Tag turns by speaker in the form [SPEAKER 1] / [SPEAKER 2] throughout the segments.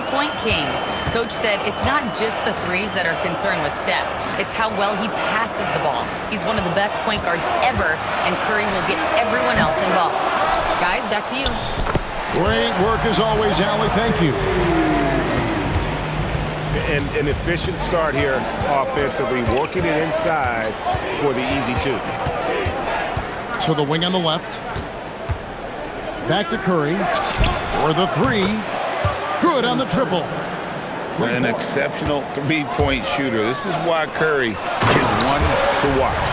[SPEAKER 1] three-point king. Coach said it's not just the threes that are concerned with Steph. It's how well he passes the ball. He's one of the best point guards ever, and Curry will get everyone else involved. Guys, back to you.
[SPEAKER 2] Great work as always, Allie. Thank you.
[SPEAKER 3] And an efficient start here offensively, working it inside for the easy two.
[SPEAKER 2] So the wing on the left. Back to Curry for the three. Good on the triple.
[SPEAKER 4] An exceptional three-point shooter. This is why Curry is one to watch.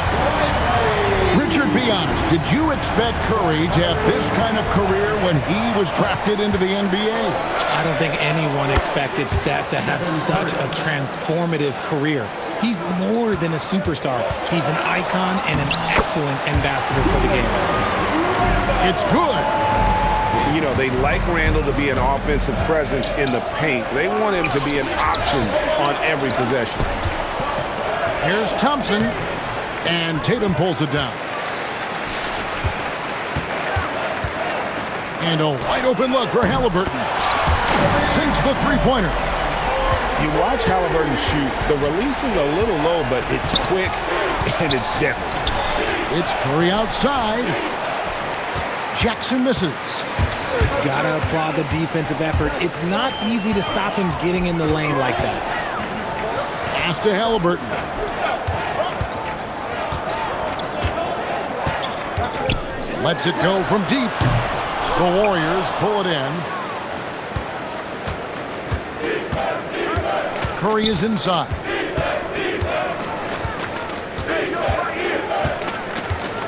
[SPEAKER 2] Richard, be honest. Did you expect Curry to have this kind of career when he was drafted into the NBA?
[SPEAKER 5] I don't think anyone expected Steph to have such a transformative career. He's more than a superstar. He's an icon and an excellent ambassador for the game.
[SPEAKER 2] It's good.
[SPEAKER 3] You know, they like Randall to be an offensive presence in the paint. They want him to be an option on every possession.
[SPEAKER 2] Here's Thompson, and Tatum pulls it down. And a wide-open look for Halliburton. Sinks the three-pointer.
[SPEAKER 3] You watch Halliburton shoot. The release is a little low, but it's quick and it's deadly.
[SPEAKER 2] It's Curry outside. Jackson misses.
[SPEAKER 5] Gotta applaud the defensive effort. It's not easy to stop him getting in the lane like that.
[SPEAKER 2] Pass to Halliburton. Lets it go from deep. The Warriors pull it in. Curry is inside.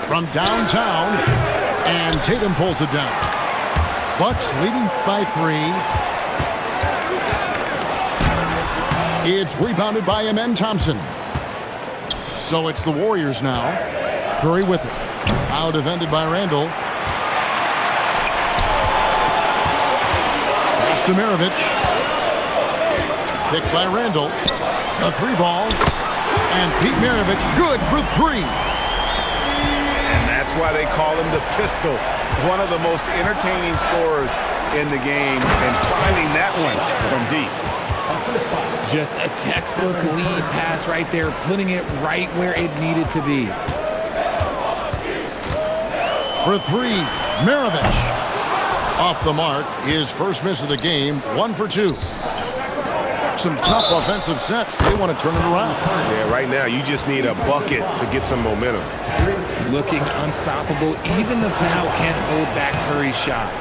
[SPEAKER 2] From downtown, and Tatum pulls it down. Bucks leading by 3. It's rebounded by Amen Thompson. So it's the Warriors now. Curry with it. Now defended by Randall. Pass to Maravich. Picked by Randall. A three ball. And Pete Maravich good for 3.
[SPEAKER 3] And that's why they call him the pistol. One of the most entertaining scorers in the game. And finding that one from deep.
[SPEAKER 5] Just a textbook lead pass right there, putting it right where it needed to be.
[SPEAKER 2] For 3, Maravich. Off the mark, his first miss of the game, 1 for 2. Some tough offensive sets. They want to turn it around.
[SPEAKER 3] Yeah, right now you just need a bucket to get some momentum.
[SPEAKER 5] Looking unstoppable. Even the foul can't hold back Curry's shot.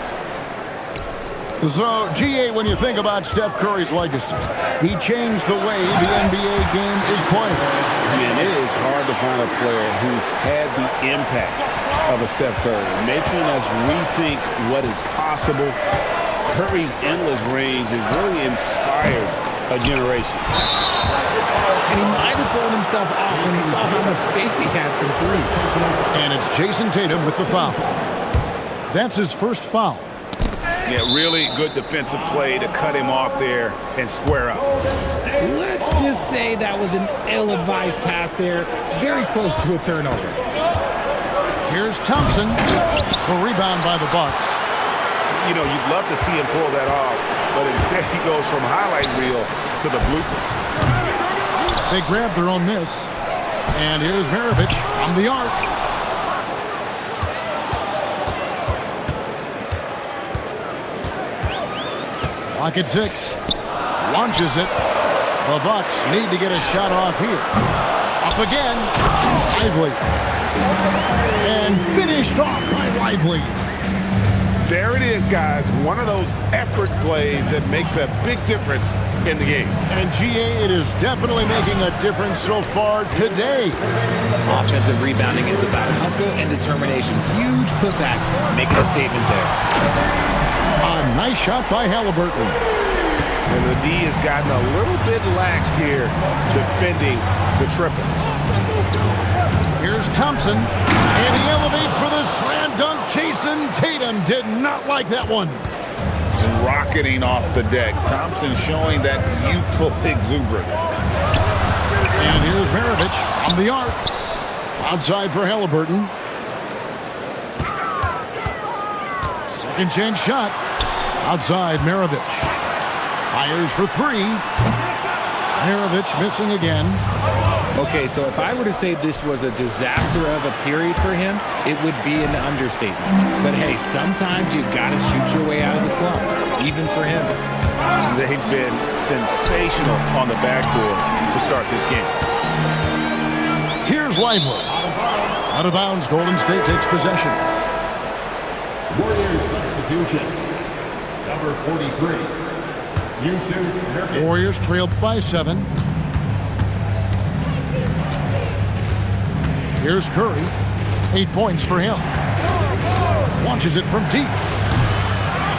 [SPEAKER 2] So, GA, when you think about Steph Curry's legacy, he changed the way the NBA game is played.
[SPEAKER 3] Man, it is hard to find a player who's had the impact of a Steph Curry, making us rethink what is possible. Curry's endless range has really inspired a generation.
[SPEAKER 5] And he might have thrown himself off when he saw how much space he had from 3.
[SPEAKER 2] And it's Jason Tatum with the foul. That's his first foul.
[SPEAKER 3] Yeah, really good defensive play to cut him off there and square up.
[SPEAKER 5] Let's just say that was an ill-advised pass there. Very close to a turnover.
[SPEAKER 2] Here's Thompson. A rebound by the Bucks.
[SPEAKER 3] You know, you'd love to see him pull that off, but instead he goes from highlight reel to the bloopers.
[SPEAKER 2] They grab their own miss. And here's Maravich from the arc. Clock at 6. Launches it. The Bucks need to get a shot off here. Up again. Lively. And finished off by Lively.
[SPEAKER 3] There it is, guys. One of those effort plays that makes a big difference in the game.
[SPEAKER 2] And GA, it is definitely making a difference so far today.
[SPEAKER 5] Offensive rebounding is about hustle and determination. Huge putback, making a statement there.
[SPEAKER 2] A nice shot by Halliburton.
[SPEAKER 3] And the D has gotten a little bit lax here defending the triple.
[SPEAKER 2] Here's Thompson, and he elevates for the slam dunk. Jason Tatum did not like that one.
[SPEAKER 4] Rocketing off the deck. Thompson showing that youthful exuberance.
[SPEAKER 2] And here's Maravich from the arc. Outside for Halliburton. Second chance shot. Outside Maravich. Fires for three. Maravich missing again.
[SPEAKER 5] Okay, so if I were to say this was a disaster of a period for him, it would be an understatement. But hey, sometimes you gotta shoot your way out of the slump, even for him.
[SPEAKER 3] They've been sensational on the backboard to start this game.
[SPEAKER 2] Here's Lively. Out of bounds, Golden State takes possession.
[SPEAKER 6] Warriors substitution. Number 43. Yusuf Nurkic.
[SPEAKER 2] Warriors trailed by 7. Here's Curry. 8 points for him. Launches it from deep.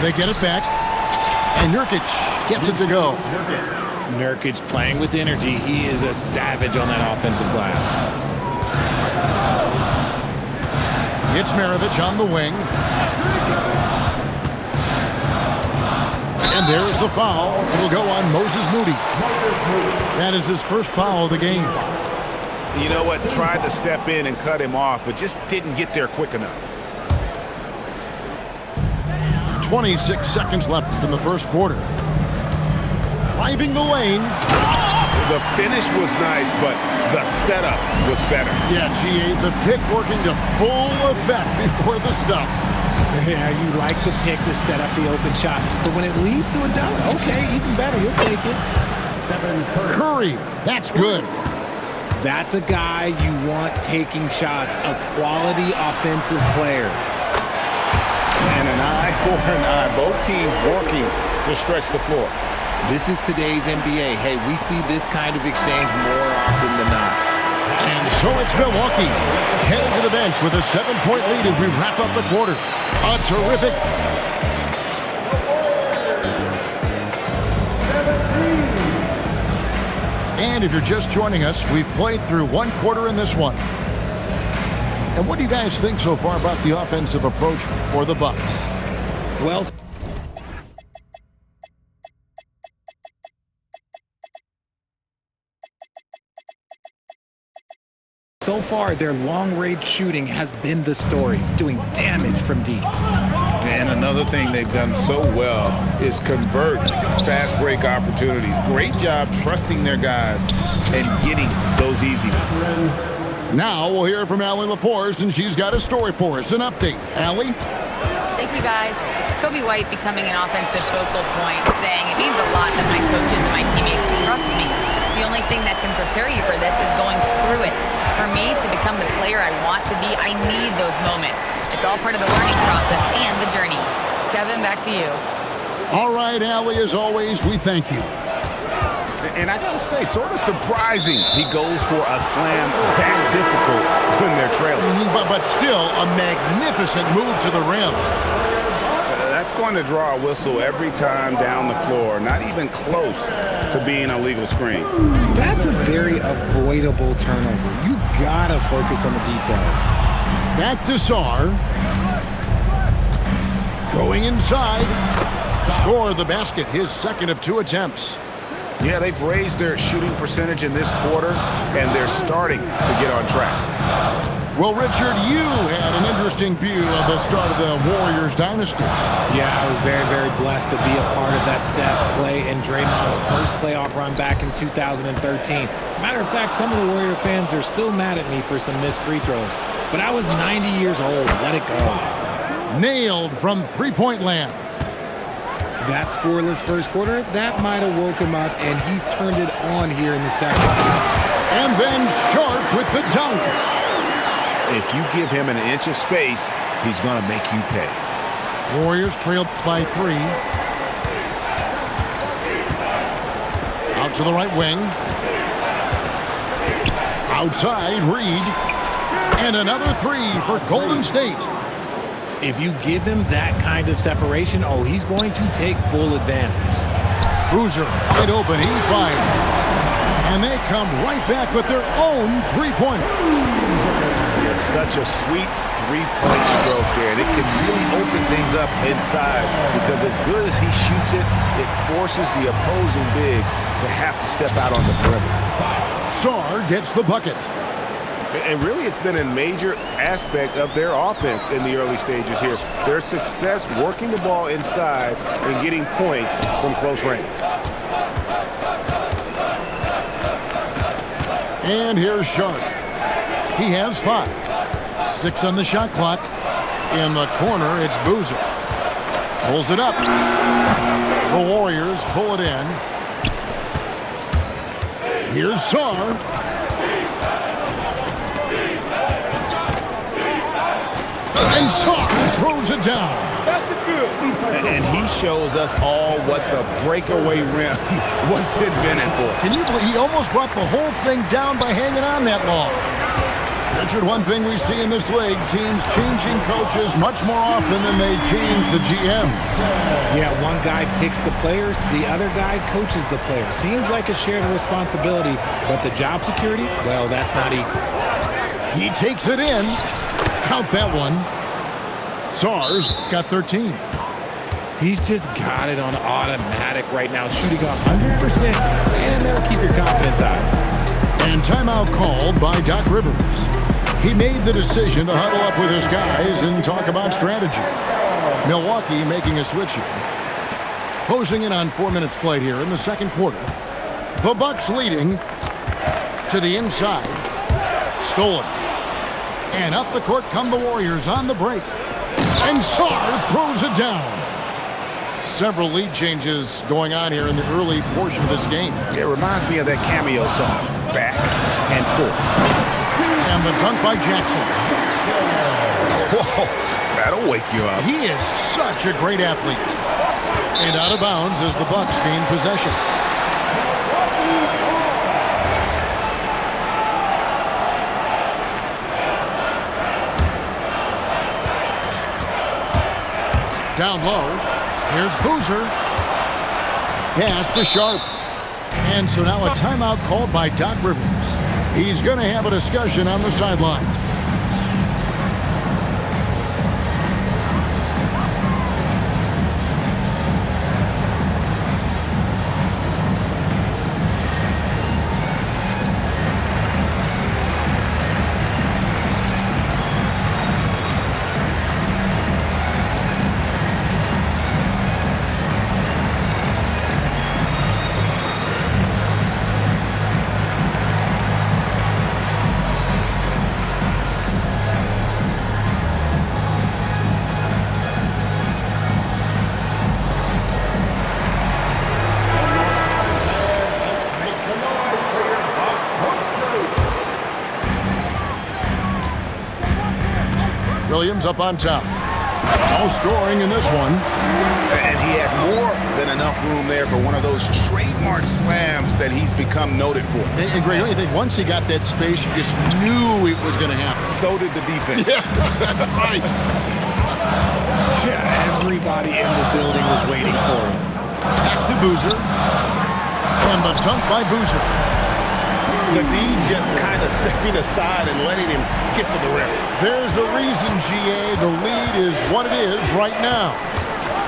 [SPEAKER 2] They get it back. And Nurkic gets it to go.
[SPEAKER 5] Nurkic playing with energy. He is a savage on that offensive glass.
[SPEAKER 2] It's Maravich on the wing. And there's the foul. It'll go on Moses Moody. That is his first foul of the game.
[SPEAKER 3] You know what? Tried to step in and cut him off, but just didn't get there quick enough.
[SPEAKER 2] 26 seconds left in the first quarter. Driving the lane.
[SPEAKER 3] The finish was nice, but the setup was better.
[SPEAKER 2] Yeah, GA, the pick working to full effect before the stuff.
[SPEAKER 5] Yeah, you like the pick to set up the open shot, but when it leads to a dunk, okay, even better, you'll take it.
[SPEAKER 2] Curry, that's good.
[SPEAKER 5] That's a guy you want taking shots, a quality offensive player.
[SPEAKER 3] And an eye for an eye. Both teams working to stretch the floor.
[SPEAKER 5] This is today's NBA. Hey, we see this kind of exchange more often than not.
[SPEAKER 2] And so it's Milwaukee heading to the bench with a 7-point lead as we wrap up the quarter. A terrific. And if you're just joining us, we've played through one quarter in this one. And what do you guys think so far about the offensive approach for the Bucks?
[SPEAKER 5] Well, so far, their long-range shooting has been the story, doing damage from deep.
[SPEAKER 4] And another thing they've done so well is convert fast break opportunities. Great job trusting their guys and getting those easy ones.
[SPEAKER 2] Now we'll hear from Allie LaForce, and she's got a story for us, an update. Allie?
[SPEAKER 1] Thank you, guys. Kobe White becoming an offensive focal point, saying it means a lot that my coaches and my teammates trust me. The only thing that can prepare you for this is going through it. For me to become the player I want to be, I need those moments. It's all part of the learning process and the journey. Kevin, back to you.
[SPEAKER 2] All right, Allie, as always, we thank you.
[SPEAKER 3] And I gotta say, sort of surprising he goes for a slam that difficult when they're trailing.
[SPEAKER 2] But still, a magnificent move to the rim.
[SPEAKER 3] That's going to draw a whistle every time down the floor. Not even close to being a legal screen.
[SPEAKER 5] That's a very avoidable turnover. You gotta focus on the details.
[SPEAKER 2] Back to Sarr. Going inside. Score the basket, his second of 2 attempts.
[SPEAKER 3] Yeah, they've raised their shooting percentage in this quarter, and they're starting to get on track.
[SPEAKER 2] Well, Richard, you had an interesting view of the start of the Warriors dynasty.
[SPEAKER 5] Yeah, I was very, very blessed to be a part of that Steph, Clay, and Draymond's first playoff run back in 2013. Matter of fact, some of the Warrior fans are still mad at me for some missed free throws. But I was 90 years old. Let it go.
[SPEAKER 2] Nailed from three-point land.
[SPEAKER 5] That scoreless first quarter, that might have woke him up, and he's turned it on here in the second.
[SPEAKER 2] And then Sharp with the dunk.
[SPEAKER 3] If you give him an inch of space, he's going to make you pay.
[SPEAKER 2] Warriors trailed by 3. Out to the right wing. Outside, Reed. And another 3 for Golden State.
[SPEAKER 5] If you give him that kind of separation, oh, he's going to take full advantage.
[SPEAKER 2] Boozer, wide open, he fired. And they come right back with their own three-pointer.
[SPEAKER 3] It's such a sweet three-point stroke there, and it can really open things up inside because as good as he shoots it, it forces the opposing bigs to have to step out on the perimeter.
[SPEAKER 2] Sarr gets the bucket.
[SPEAKER 3] And really, it's been a major aspect of their offense in the early stages here. Their success working the ball inside and getting points from close range.
[SPEAKER 2] And here's Sharp. He has 5. 6 on the shot clock. In the corner, it's Boozer. Pulls it up. The Warriors pull it in. Here's Sarr. And Sarr throws it down.
[SPEAKER 4] Basket's good. And he shows us all what the breakaway rim was invented for.
[SPEAKER 2] Can you believe he almost brought the whole thing down by hanging on that long? Richard, one thing we see in this league, teams changing coaches much more often than they change the GM.
[SPEAKER 5] Yeah, one guy picks the players, the other guy coaches the players. Seems like a shared responsibility, but the job security, well, that's not equal.
[SPEAKER 2] He takes it in. Count that one. Sarr's got 13.
[SPEAKER 5] He's just got it on automatic right now, shooting 100%, and that'll keep your confidence high.
[SPEAKER 2] And timeout called by Doc Rivers. He made the decision to huddle up with his guys and talk about strategy. Milwaukee making a switch here. Closing in on 4 minutes played here in the second quarter. The Bucks leading to the inside. Stolen. And up the court come the Warriors on the break. And Sarr throws it down. Several lead changes going on here in the early portion of this game.
[SPEAKER 4] It reminds me of that cameo song, Back and Forth.
[SPEAKER 2] And the dunk by Jackson.
[SPEAKER 4] Whoa, that'll wake you up.
[SPEAKER 2] He is such a great athlete. And out of bounds as the Bucks gain possession. Down low, here's Boozer. Pass to Sharp. And so now a timeout called by Doc Rivers. He's going to have a discussion on the sideline. Williams up on top. No scoring in this one.
[SPEAKER 4] And he had more than enough room there for one of those trademark slams that he's become noted for.
[SPEAKER 2] And Greg, don't you think once he got that space, you just knew it was going to happen?
[SPEAKER 4] So did the defense.
[SPEAKER 2] Yeah, that's right.
[SPEAKER 5] Yeah, everybody in the building was waiting for him.
[SPEAKER 2] Back to Boozer. And the dunk by Boozer.
[SPEAKER 3] The D just kind of stepping aside and letting him get to the rim.
[SPEAKER 2] There's a reason, GA, the lead is what it is right now.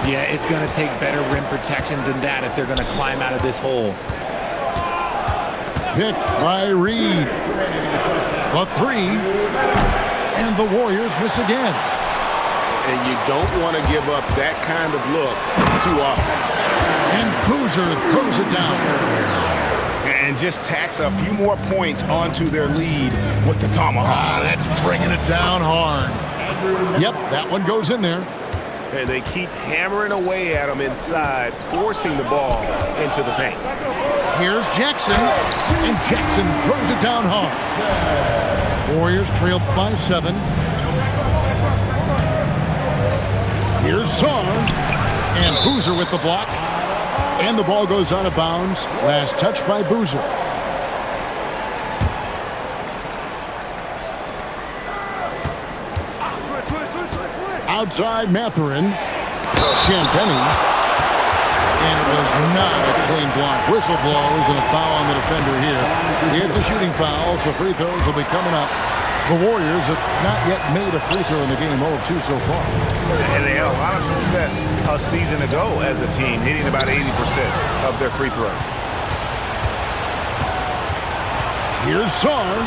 [SPEAKER 5] Yeah, it's going to take better rim protection than that if they're going to climb out of this hole.
[SPEAKER 2] Picked by Reed. The 3. And the Warriors miss again.
[SPEAKER 3] And you don't want to give up that kind of look too often.
[SPEAKER 2] And Boozer throws it down.
[SPEAKER 4] And just tacks a few more points onto their lead with the tomahawk.
[SPEAKER 2] That's bringing it down hard. Yep, that one goes in there.
[SPEAKER 3] And they keep hammering away at him inside, forcing the ball into the paint.
[SPEAKER 2] Here's Jackson. And Jackson throws it down hard. Warriors trail by 7. Here's Sarr. And Boozer with the block. And the ball goes out of bounds. Last touch by Boozer. Outside Mathurin. Champagny. And it was not a clean block. Whistle blows and a foul on the defender here. It's a shooting foul, so free throws will be coming up. The Warriors have not yet made a free throw in the game, 0 of 2 so far.
[SPEAKER 3] And they had a lot of success a season ago as a team, hitting about 80% of their free throws.
[SPEAKER 2] Here's Sarr.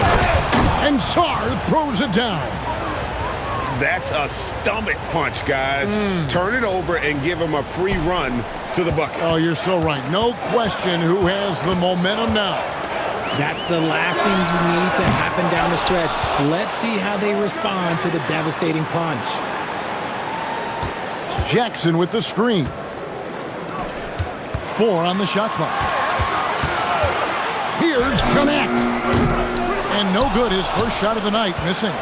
[SPEAKER 2] And Sarr throws it down.
[SPEAKER 3] That's a stomach punch, guys. Turn it over and give him a free run to the bucket.
[SPEAKER 2] Oh, you're so right. No question who has the momentum now.
[SPEAKER 5] That's the last thing you need to happen down the stretch. Let's see how they respond to the devastating punch.
[SPEAKER 2] Jackson with the screen. 4 on the shot clock. Here's Connect. And no good, his first shot of the night, missing.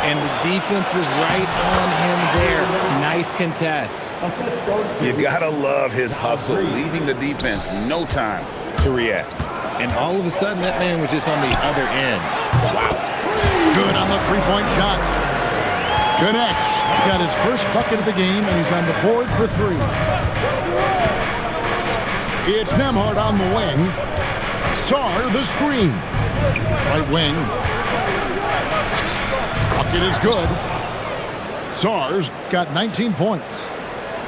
[SPEAKER 5] And the defense was right on him there. Nice contest.
[SPEAKER 4] You gotta love his hustle, leaving the defense no time to react.
[SPEAKER 5] And all of a sudden, that man was just on the other end. Wow.
[SPEAKER 2] Good on the three-point shot. Connects. Got his first bucket of the game, and he's on the board for 3. It's Nembhard on the wing. Sarr the screen. Right wing. Bucket is good. Sarr's got 19 points.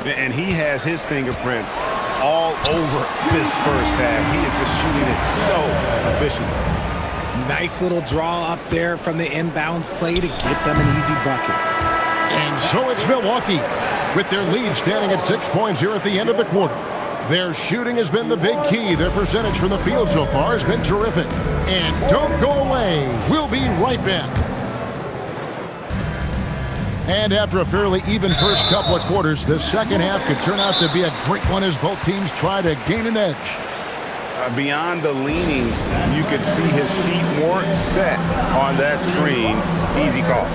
[SPEAKER 3] And he has his fingerprints all over this first half. He is just shooting it so efficiently.
[SPEAKER 5] Nice little draw up there from the inbounds play to get them an easy bucket.
[SPEAKER 2] And so it's Milwaukee with their lead standing at 6 points here at the end of the quarter. Their shooting has been the big key. Their percentage from the field so far has been terrific. And don't go away. We'll be right back. And after a fairly even first couple of quarters, the second half could turn out to be a great one as both teams try to gain an edge.
[SPEAKER 3] Beyond the leaning, you could see his feet weren't set on that screen. Easy call.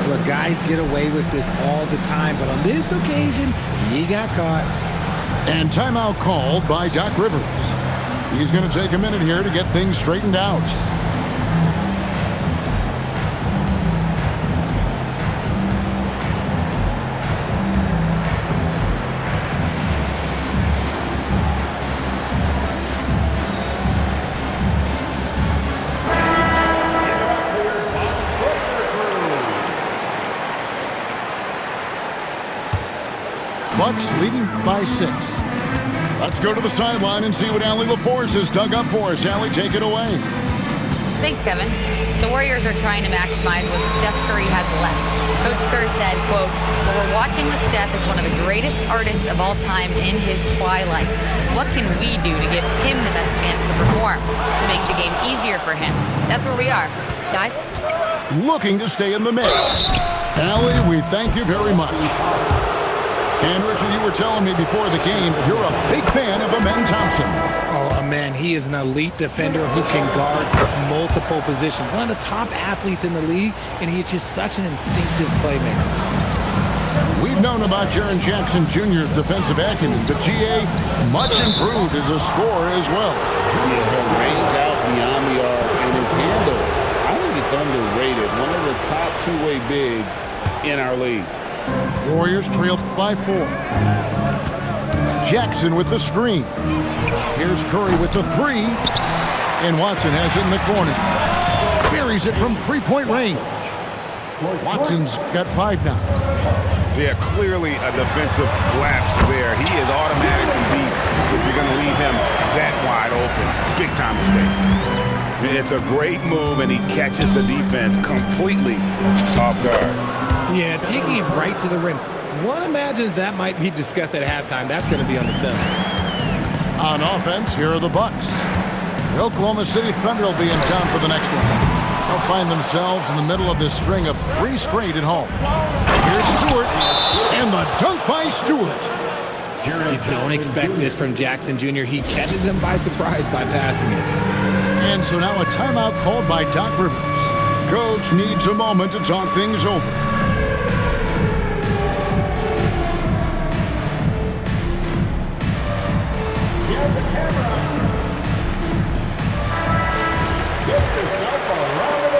[SPEAKER 5] Look, guys get away with this all the time, but on this occasion, he got caught.
[SPEAKER 2] And timeout called by Doc Rivers. He's going to take a minute here to get things straightened out. Bucks leading by 6. Let's go to the sideline and see what Allie LaForce has dug up for us. Allie, take it away.
[SPEAKER 1] Thanks, Kevin. The Warriors are trying to maximize what Steph Curry has left. Coach Kerr said, quote, "What we're watching with Steph is one of the greatest artists of all time in his twilight. What can we do to give him the best chance to perform, to make the game easier for him?" That's where we are. Guys?
[SPEAKER 2] Looking to stay in the mix. Allie, we thank you very much. And Richard, you were telling me before the game you're a big fan of Amen Thompson.
[SPEAKER 5] Oh, man, he is an elite defender who can guard multiple positions. One of the top athletes in the league, and he is just such an instinctive playmaker.
[SPEAKER 2] We've known about Jaren Jackson Jr.'s defensive acumen, but G.A. much improved as a scorer as well.
[SPEAKER 3] Yeah, he'll range out beyond the arc, and his handle, I think it's underrated. One of the top two-way bigs in our league.
[SPEAKER 2] Warriors trail by 4. Jackson with the screen. Here's Curry with the 3. And Watson has it in the corner. Buries it from three-point range. Watson's got 5 now.
[SPEAKER 3] Yeah, clearly a defensive lapse there. He is automatically beat if you're going to leave him that wide open. Big time mistake. It's a great move, and he catches the defense completely off guard.
[SPEAKER 5] Yeah, taking it right to the rim. One imagines that might be discussed at halftime. That's going to be on the film.
[SPEAKER 2] On offense, here are the Bucks. The Oklahoma City Thunder will be in town for the next one. They'll find themselves in the middle of this string of 3 straight at home. Here's Stewart, and the dunk by Stewart.
[SPEAKER 5] You don't expect this from Jackson Jr. He catches them by surprise by passing it.
[SPEAKER 2] And so now a timeout called by Doc Rivers. Coach needs a moment to talk things over.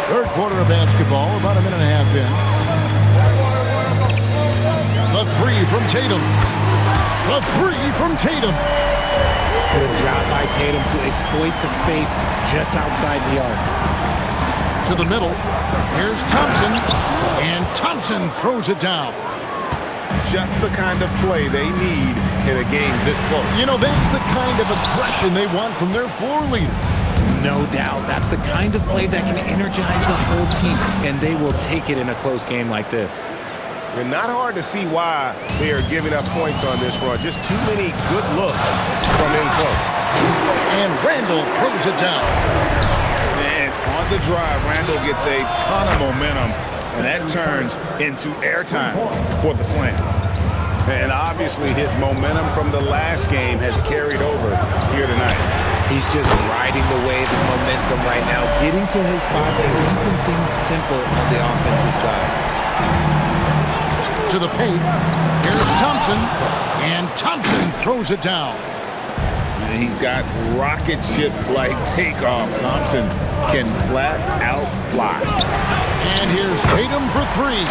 [SPEAKER 2] Third quarter of basketball, about a minute and a half in. The 3 from Tatum. The 3 from Tatum.
[SPEAKER 5] Good job by Tatum to exploit the space just outside the arc.
[SPEAKER 2] To the middle. Here's Thompson. And Thompson throws it down.
[SPEAKER 3] Just the kind of play they need in a game this close.
[SPEAKER 2] You know, that's the kind of aggression they want from their floor leader.
[SPEAKER 5] No doubt. That's the kind of play that can energize the whole team, and they will take it in a close game like this.
[SPEAKER 3] And not hard to see why they are giving up points on this run. Just too many good looks from in close.
[SPEAKER 2] And Randall throws it down.
[SPEAKER 4] of the drive, Randall gets a ton of momentum, and that turns into airtime for the slam. And obviously his momentum from the last game has carried over here tonight.
[SPEAKER 5] He's just riding the wave of momentum right now, getting to his spots and keeping things simple on the offensive side.
[SPEAKER 2] To the paint. Here's Thompson. And Thompson throws it down.
[SPEAKER 4] And he's got rocket ship-like takeoff. Thompson can flat out fly.
[SPEAKER 2] And here's Tatum for three.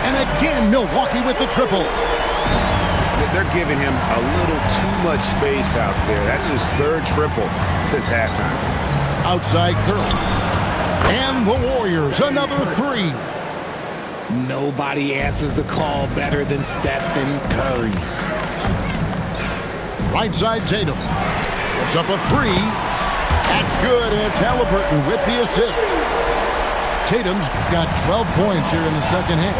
[SPEAKER 2] And again, Milwaukee with the triple.
[SPEAKER 3] They're giving him a little too much space out there. That's his third triple since halftime.
[SPEAKER 2] Outside Curry. And the Warriors, another three.
[SPEAKER 5] Nobody answers the call better than Stephen Curry.
[SPEAKER 2] Right side Tatum. Puts up a three. That's good. And it's Halliburton with the assist. Tatum's got 12 points here in the second half.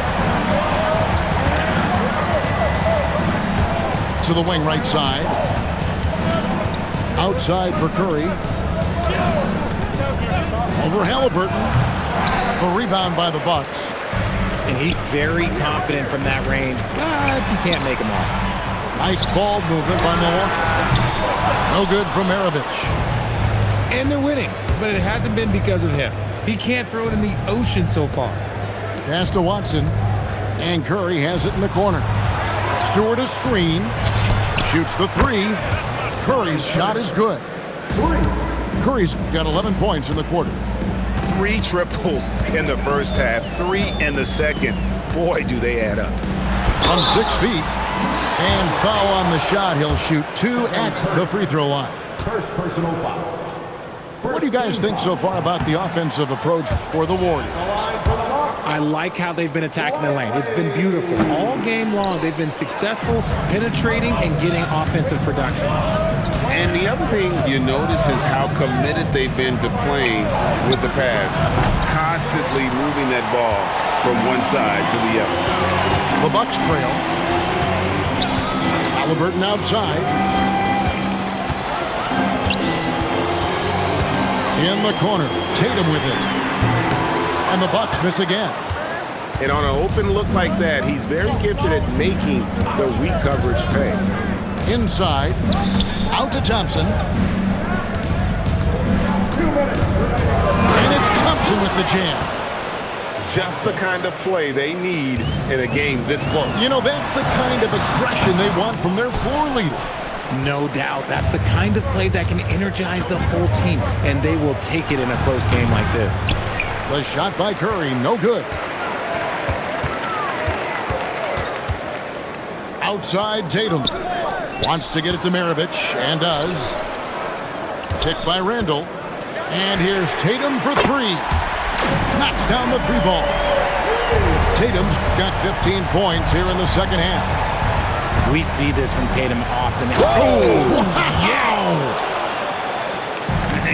[SPEAKER 2] To the wing right side. Outside for Curry. Over Halliburton. A rebound by the Bucks.
[SPEAKER 5] And he's very confident from that range, but you can't make him all.
[SPEAKER 2] Nice ball movement by Milwaukee. No good from Maravich.
[SPEAKER 5] And they're winning, but it hasn't been because of him. He can't throw it in the ocean so far.
[SPEAKER 2] Pass to Watson. And Curry has it in the corner. Stewart a screen. Shoots the three. Curry's shot is good. Curry's got 11 points in the quarter.
[SPEAKER 3] 3 triples in the first half, 3 in the second. Boy, do they add up.
[SPEAKER 2] From 6 feet. And foul on the shot. He'll shoot 2 at the free throw line.
[SPEAKER 6] First personal foul.
[SPEAKER 2] What do you guys think so far about the offensive approach for the Warriors?
[SPEAKER 5] I like how they've been attacking the lane. It's been beautiful. All game long, they've been successful penetrating and getting offensive production.
[SPEAKER 3] And the other thing you notice is how committed they've been to playing with the pass. Constantly moving that ball from one side to the other.
[SPEAKER 2] The Bucks trail. Halliburton outside. In the corner, Tatum with it. And the Bucks miss again.
[SPEAKER 3] And on an open look like that, he's very gifted at making the weak coverage pay.
[SPEAKER 2] Inside, out to Thompson. And it's Thompson with the jam.
[SPEAKER 3] Just the kind of play they need in a game this close.
[SPEAKER 2] You know, that's the kind of aggression they want from their floor leader.
[SPEAKER 5] No doubt. That's the kind of play that can energize the whole team, and they will take it in a close game like this.
[SPEAKER 2] The shot by Curry, no good. Outside Tatum. Wants to get it to Maravich, and does. Picked by Randall. And here's Tatum for three. Knocks down the three ball. Tatum's got 15 points here in the second half.
[SPEAKER 5] We see this from Tatum often.
[SPEAKER 2] Oh,
[SPEAKER 5] yes!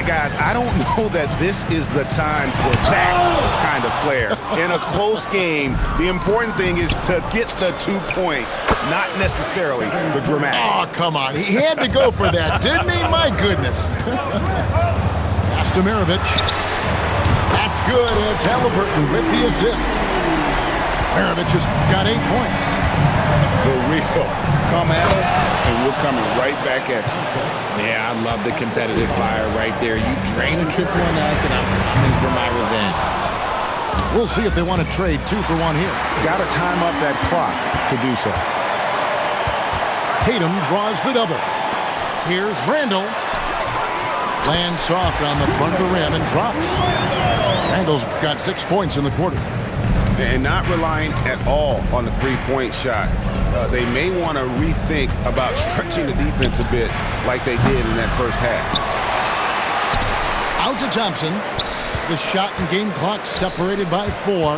[SPEAKER 4] guys, I don't know that this is the time for that kind of flair. In a close game, the important thing is to get the 2 points, not necessarily the dramatics.
[SPEAKER 2] Oh, come on. He had to go for that, didn't he? My goodness. Pass to Maravich. That's good. It's Halliburton with the assist. Maravich has got 8 points.
[SPEAKER 4] The real come at us, and we're coming right back at you.
[SPEAKER 5] Yeah, I love the competitive fire right there. You drain a triple on us, and I'm coming for my revenge.
[SPEAKER 2] We'll see if they want to trade 2 for 1 here.
[SPEAKER 4] Got to time up that clock to do so.
[SPEAKER 2] Tatum draws the double. Here's Randall. Lands soft on the front of the rim and drops. Randall's got 6 points in the quarter.
[SPEAKER 3] And not relying at all on the three-point shot. They may want to rethink about stretching the defense a bit like they did in that first half.
[SPEAKER 2] Out to Thompson. The shot and game clock separated by 4.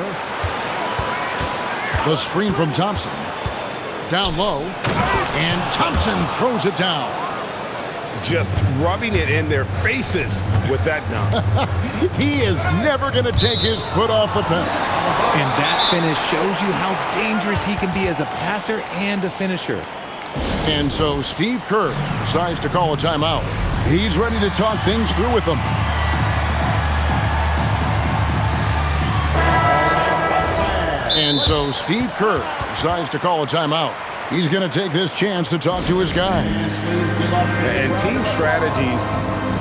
[SPEAKER 2] The screen from Thompson. Down low. And Thompson throws it down.
[SPEAKER 3] Just rubbing it in their faces with that dunk.
[SPEAKER 2] He is never going to take his foot off the pedal.
[SPEAKER 5] And that finish shows you how dangerous he can be as a passer and a finisher.
[SPEAKER 2] And so Steve Kerr decides to call a timeout. He's ready to talk things through with them. And so Steve Kerr decides to call a timeout. He's going to take this chance to talk to his guys.
[SPEAKER 3] And team strategies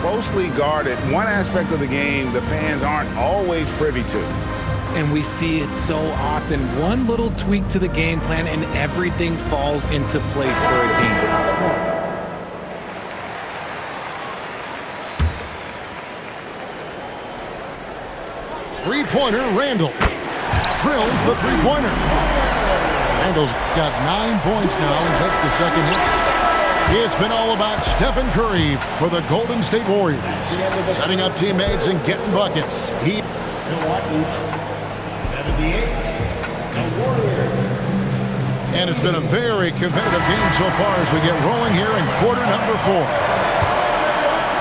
[SPEAKER 3] closely guarded. One aspect of the game the fans aren't always privy to.
[SPEAKER 5] And we see it so often. One little tweak to the game plan and everything falls into place for a team.
[SPEAKER 2] Three-pointer, Randall. Drills the three-pointer. Randall's got 9 points now in just the second hit. It's been all about Stephen Curry for the Golden State Warriors. Setting up teammates and getting buckets. And it's been a very competitive game so far as we get rolling here in quarter number 4.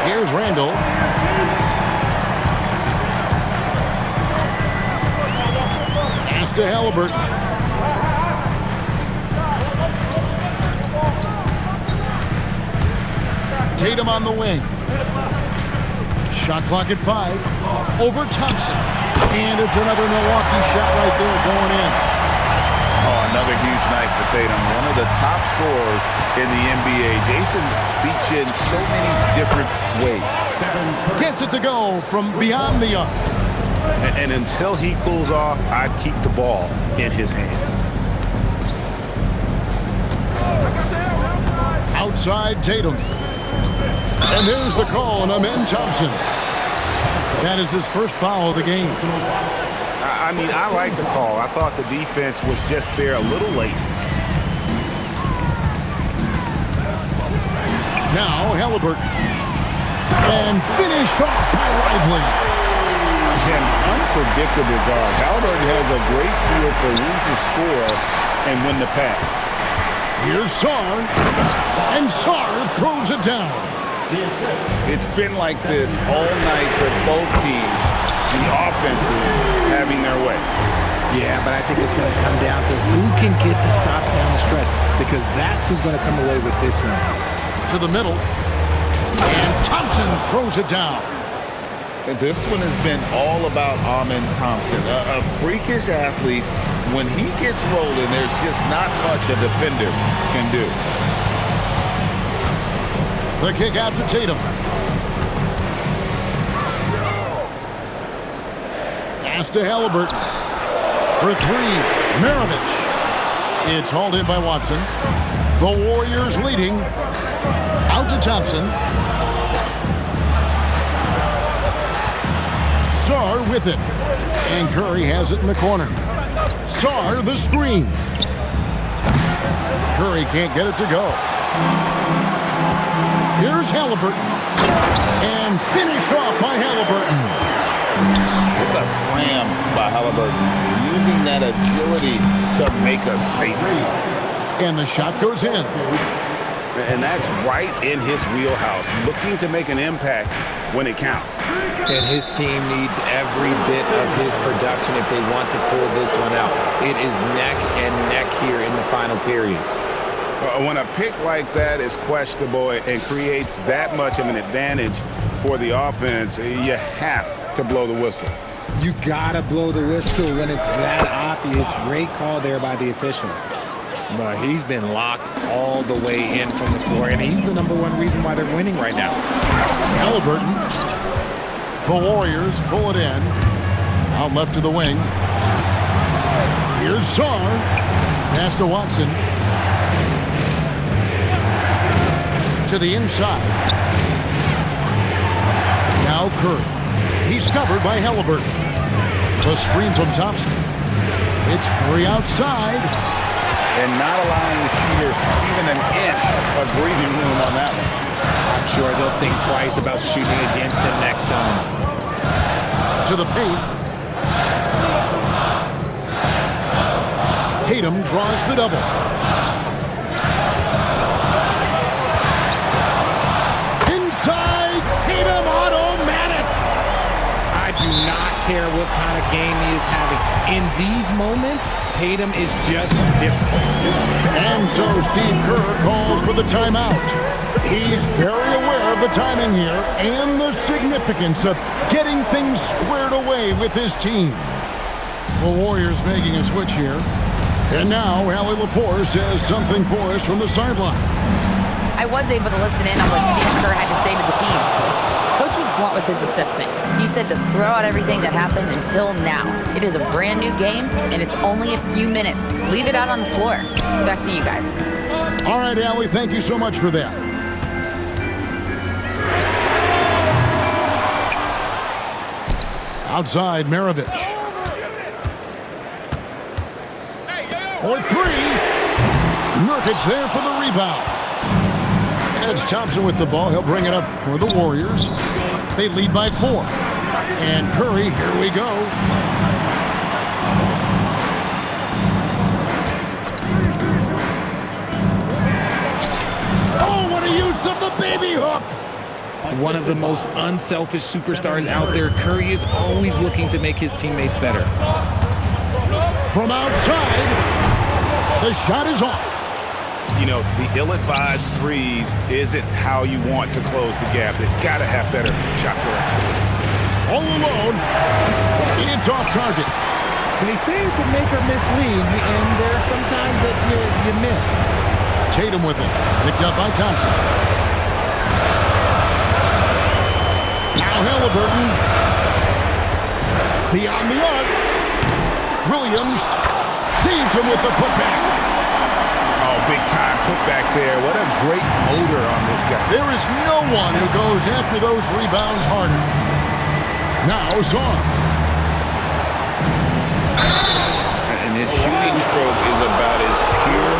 [SPEAKER 2] Here's Randall. Pass to Halliburton. Tatum on the wing. Shot clock at 5. Over Thompson. And it's another Milwaukee shot right there going in.
[SPEAKER 4] Oh, another huge night for Tatum. One of the top scorers in the NBA. Jason beats you in so many different ways.
[SPEAKER 2] Gets it to go from beyond the arc.
[SPEAKER 3] And until he cools off, I'd keep the ball in his hand.
[SPEAKER 2] Outside Tatum. And there's the call on Amen Thompson. That is his first foul of the game.
[SPEAKER 3] I mean, I like the call. I thought the defense was just there a little late.
[SPEAKER 2] Now Halliburton. And finished off by Lively.
[SPEAKER 3] An unpredictable guard. Halliburton has a great feel for when to score and when to pass.
[SPEAKER 2] Here's Sarr. And Sarr throws it down.
[SPEAKER 3] It's been like this all night for both teams. The offenses having their way.
[SPEAKER 5] Yeah, but I think it's going to come down to who can get the stops down the stretch, because that's who's going to come away with this one.
[SPEAKER 2] To the middle. And Thompson throws it down.
[SPEAKER 4] This one has been all about Amen Thompson, a freakish athlete. When he gets rolling, there's just not much a defender can do.
[SPEAKER 2] The kick out to Tatum. Pass to Halliburton. For 3, Maravich. It's hauled in by Watson. The Warriors leading. Out to Thompson. Sarr with it. And Curry has it in the corner. Sarr the screen. Curry can't get it to go. Here's Halliburton. And finished off by Halliburton.
[SPEAKER 4] With a slam by Halliburton. Using that agility to make a statement.
[SPEAKER 2] And the shot goes in.
[SPEAKER 3] And that's right in his wheelhouse, looking to make an impact when it counts.
[SPEAKER 5] And his team needs every bit of his production if they want to pull this one out. It is neck and neck here in the final period.
[SPEAKER 3] When a pick like that is questionable and creates that much of an advantage for the offense, you have to blow the whistle.
[SPEAKER 5] You gotta blow the whistle when it's that obvious. Great call there by the official. He's been locked all the way in from the floor, and he's the #1 reason why they're winning right now.
[SPEAKER 2] Halliburton. The Warriors pull it in. Out left to the wing. Here's Sarr. Pass to Watson. To the inside. Now Curry. He's covered by Halliburton. The screen from Thompson. It's Curry outside.
[SPEAKER 3] And not allowing the shooter even an inch of breathing room on that one.
[SPEAKER 5] I'm sure they'll think twice about shooting against him next time.
[SPEAKER 2] To the paint. Tatum draws the double. Inside, Tatum automatic.
[SPEAKER 5] I do not care what kind of game he is having. In these moments, Tatum is just different.
[SPEAKER 2] And so Steve Kerr calls for the timeout. He's very aware of the timing here and the significance of getting things squared away with his team. The Warriors making a switch here. And now Allie LaForce says something for us from the sideline.
[SPEAKER 1] I was able to listen in on what Steve Kerr had to say to the team. Coach was blunt with his assessment. He said to throw out everything that happened until now. It is a brand new game, and it's only a few minutes. Leave it out on the floor. Back to you guys.
[SPEAKER 2] All right, Allie, thank you so much for that. Outside, Maravich. For three. Nurkic there for the rebound. It's Thompson with the ball. He'll bring it up for the Warriors. They lead by 4. And Curry, here we go. Oh, what a use of the baby hook!
[SPEAKER 5] One of the most unselfish superstars out there, Curry is always looking to make his teammates better.
[SPEAKER 2] From outside, the shot is off.
[SPEAKER 3] You know, the ill-advised threes isn't how you want to close the gap. They've got to have better shot selection.
[SPEAKER 2] All alone, it's off target.
[SPEAKER 5] They say it's a make or miss league, and there are some times that you miss.
[SPEAKER 2] Tatum with it, picked up by Thompson. Now Halliburton. Beyond the arc. Williams saves him with the putback.
[SPEAKER 3] Oh, big time putback there. What a great motor on this guy.
[SPEAKER 2] There is no one who goes after those rebounds harder. Now Sarr.
[SPEAKER 4] And his shooting stroke is about as pure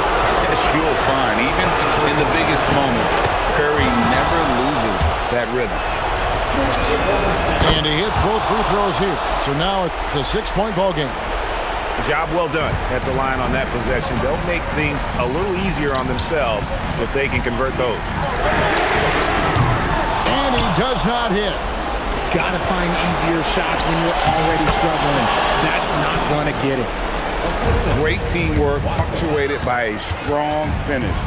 [SPEAKER 4] as you'll find. Even in the biggest moments, Curry never loses that rhythm.
[SPEAKER 2] And he hits both free throws here. So now it's a 6-point ball game.
[SPEAKER 3] Job well done at the line on that possession. They'll make things a little easier on themselves if they can convert those.
[SPEAKER 2] And he does not hit.
[SPEAKER 5] Gotta find easier shots when you're already struggling. That's not gonna get it.
[SPEAKER 3] Great teamwork punctuated by a strong finish.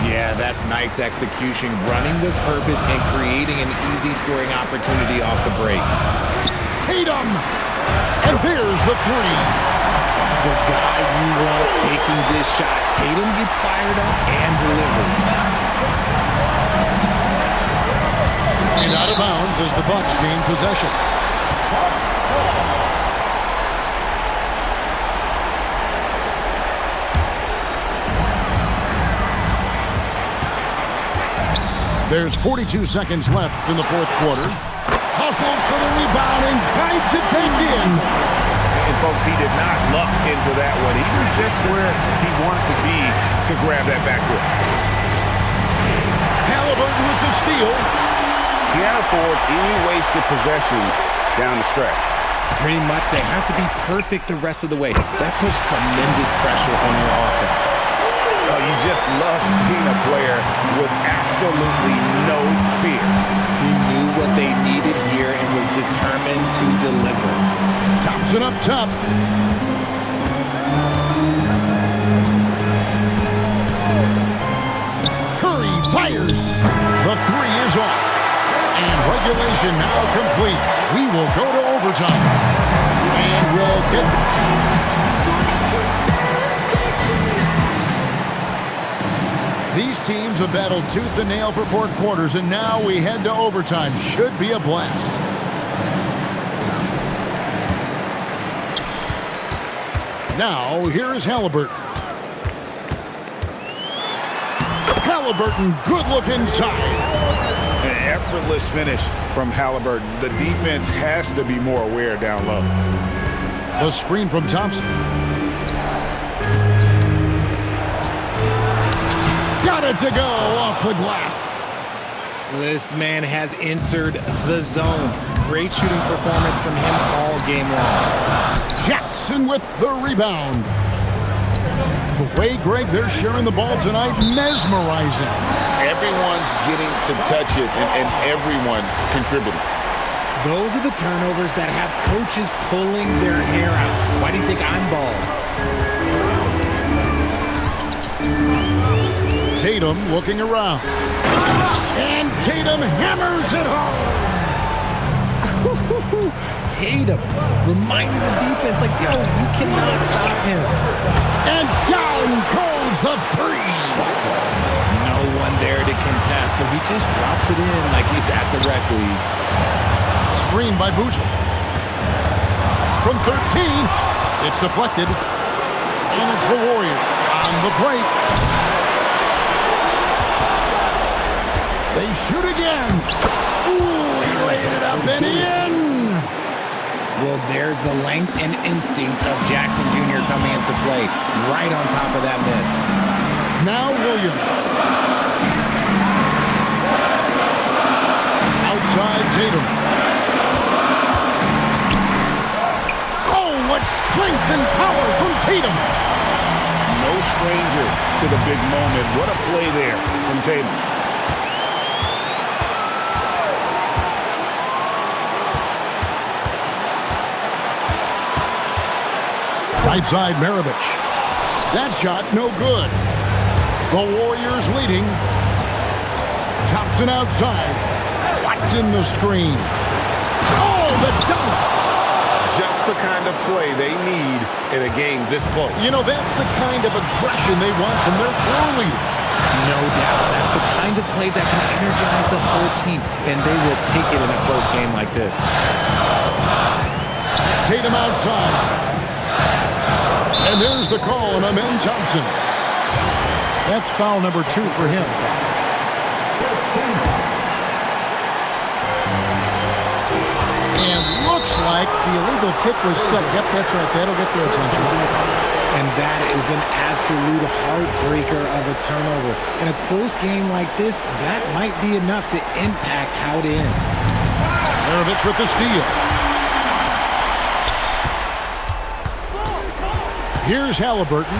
[SPEAKER 5] Yeah, that's nice execution, running with purpose and creating an easy scoring opportunity off the break.
[SPEAKER 2] Tatum! And here's the three.
[SPEAKER 5] The guy you want taking this shot. Tatum gets fired up and delivers.
[SPEAKER 2] And out of bounds as the Bucks gain possession. There's 42 seconds left in the fourth quarter. Hustles for the rebound and guides it back in.
[SPEAKER 3] And folks, he did not luck into that one. He knew just where he wanted to be to grab that backwood.
[SPEAKER 2] Halliburton with the steal.
[SPEAKER 3] Can't afford any wasted possessions down the stretch.
[SPEAKER 5] Pretty much, they have to be perfect the rest of the way. That puts tremendous pressure on your offense.
[SPEAKER 4] You just love seeing a player with absolutely no fear.
[SPEAKER 5] He knew what they needed here and was determined to deliver.
[SPEAKER 2] Thompson up top. Curry fires. The three is off. And regulation now complete. We will go to overtime. And we'll get... These teams have battled tooth and nail for 4 quarters, and now we head to overtime. Should be a blast. Now, here is Halliburton. Halliburton, good look inside.
[SPEAKER 4] An effortless finish from Halliburton. The defense has to be more aware down low.
[SPEAKER 2] The screen from Thompson. Got it to go off the glass.
[SPEAKER 5] This man has entered the zone. Great shooting performance from him all game long.
[SPEAKER 2] Jackson with the rebound. The way, Greg, they're sharing the ball tonight, mesmerizing.
[SPEAKER 4] Everyone's getting to touch it, and everyone contributing.
[SPEAKER 5] Those are the turnovers that have coaches pulling their hair out. Why do you think I'm bald?
[SPEAKER 2] Tatum looking around. And Tatum hammers it home.
[SPEAKER 5] Tatum reminding the defense, like, yo, you cannot stop him.
[SPEAKER 2] And down goes the three.
[SPEAKER 5] No one there to contest, so he just drops it in like he's at the rec league.
[SPEAKER 2] Screen by Boozer. From 13, it's deflected. And it's the Warriors on the break. They shoot again. Ooh, he laid it up and in.
[SPEAKER 5] Well, there's the length and instinct of Jackson Jr. coming into play. Right on top of that miss.
[SPEAKER 2] Now Williams. Outside Tatum. Oh, what strength and power from Tatum.
[SPEAKER 4] No stranger to the big moment. What a play there from Tatum.
[SPEAKER 2] Right side, Maravich. That shot, no good. The Warriors leading. Thompson outside. Watson the screen. Oh, the dunk!
[SPEAKER 4] Just the kind of play they need in a game this close.
[SPEAKER 2] You know, that's the kind of aggression they want from their floor leader.
[SPEAKER 5] No doubt. That's the kind of play that can energize the whole team, and they will take it in a close game like this.
[SPEAKER 2] Tatum outside. And there's the call on Amen Thompson. That's foul number 2 for him. And looks like the illegal kick was set. Yep, that's right. That'll get their attention.
[SPEAKER 5] And that is an absolute heartbreaker of a turnover. In a close game like this, that might be enough to impact how it ends.
[SPEAKER 2] Maravich with the steal. Here's Halliburton.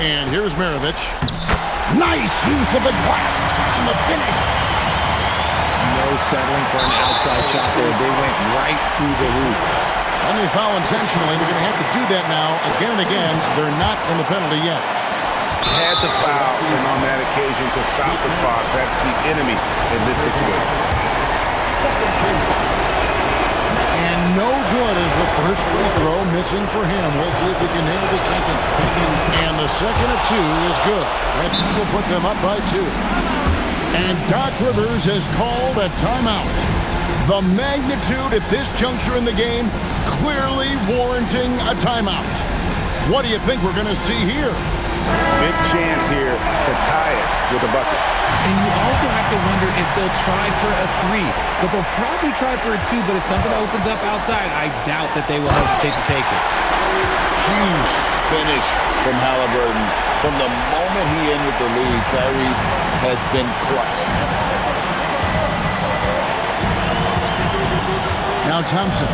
[SPEAKER 2] And here's Maravich. Nice use of the glass on the finish.
[SPEAKER 5] No settling for an outside shot there. They went right to the hoop.
[SPEAKER 2] And they foul intentionally. They're going to have to do that now again and again. They're not in the penalty yet.
[SPEAKER 4] Had to foul on that occasion to stop the clock. That's the enemy in this situation.
[SPEAKER 2] And no good is the first free throw missing for him. We'll see if he can nail the second. And the second of 2 is good. That will put them up by 2. And Doc Rivers has called a timeout. The magnitude at this juncture in the game clearly warranting a timeout. What do you think we're going to see here?
[SPEAKER 4] Big chance here to tie it with a bucket.
[SPEAKER 5] And you also have to wonder if they'll try for a 3. But they'll probably try for a 2. But if something opens up outside, I doubt that they will hesitate to take it.
[SPEAKER 4] Huge finish from Halliburton. From the moment he entered the league, Tyrese has been clutch.
[SPEAKER 2] Now Thompson.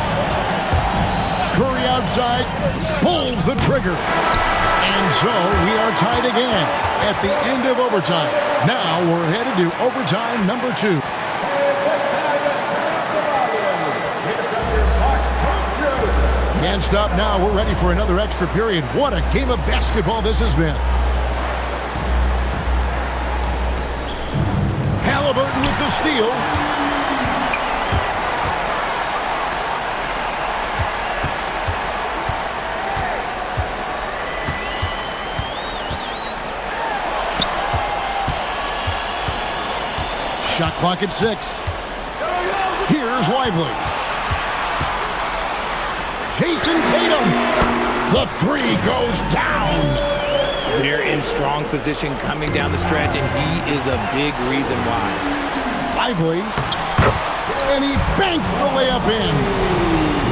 [SPEAKER 2] Curry outside, pulls the trigger. And so we are tied again at the end of overtime. Now we're headed to overtime number 2. Can't stop now. We're ready for another extra period. What a game of basketball this has been. Halliburton with the steal. Shot clock at 6. Here's Lively. Jason Tatum. The 3 goes down.
[SPEAKER 5] They're in strong position coming down the stretch, and he is a big reason why.
[SPEAKER 2] Lively. And he banks the layup in.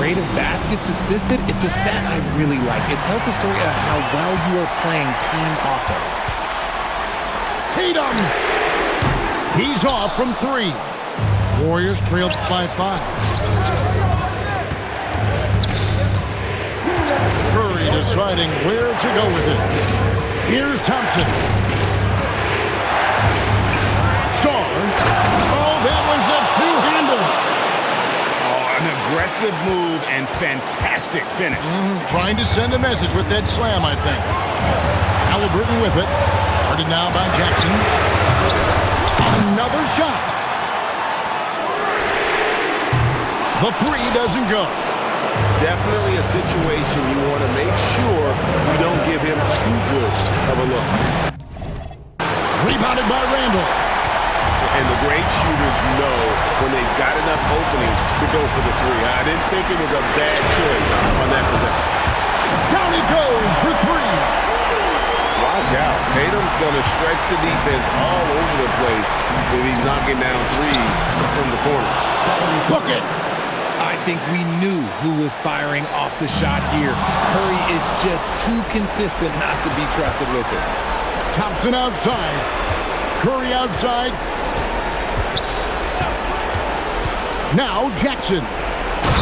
[SPEAKER 5] Rate of baskets assisted, it's a stat I really like. It tells the story of how well you are playing team offense.
[SPEAKER 2] Tatum. He's off from 3. Warriors trailed by 5. Curry deciding where to go with it. Here's Thompson. Shaw. Oh, that was a two-hander.
[SPEAKER 4] Oh, an aggressive move and fantastic finish.
[SPEAKER 2] Trying to send a message with that slam, I think. Halliburton with it. Guarded now by Jackson. Another shot. The 3 doesn't go.
[SPEAKER 3] Definitely a situation you want to make sure you don't give him too good of a look.
[SPEAKER 2] Rebounded by Randall.
[SPEAKER 3] And the great shooters know when they've got enough opening to go for the 3. I didn't think it was a bad choice on that possession.
[SPEAKER 2] Down he goes for 3.
[SPEAKER 3] Watch out. Tatum's going to stretch the defense all over the place if he's knocking down 3s from the corner.
[SPEAKER 2] Book it.
[SPEAKER 5] I think we knew who was firing off the shot here. Curry is just too consistent not to be trusted with it.
[SPEAKER 2] Thompson outside. Curry outside. Now Jackson.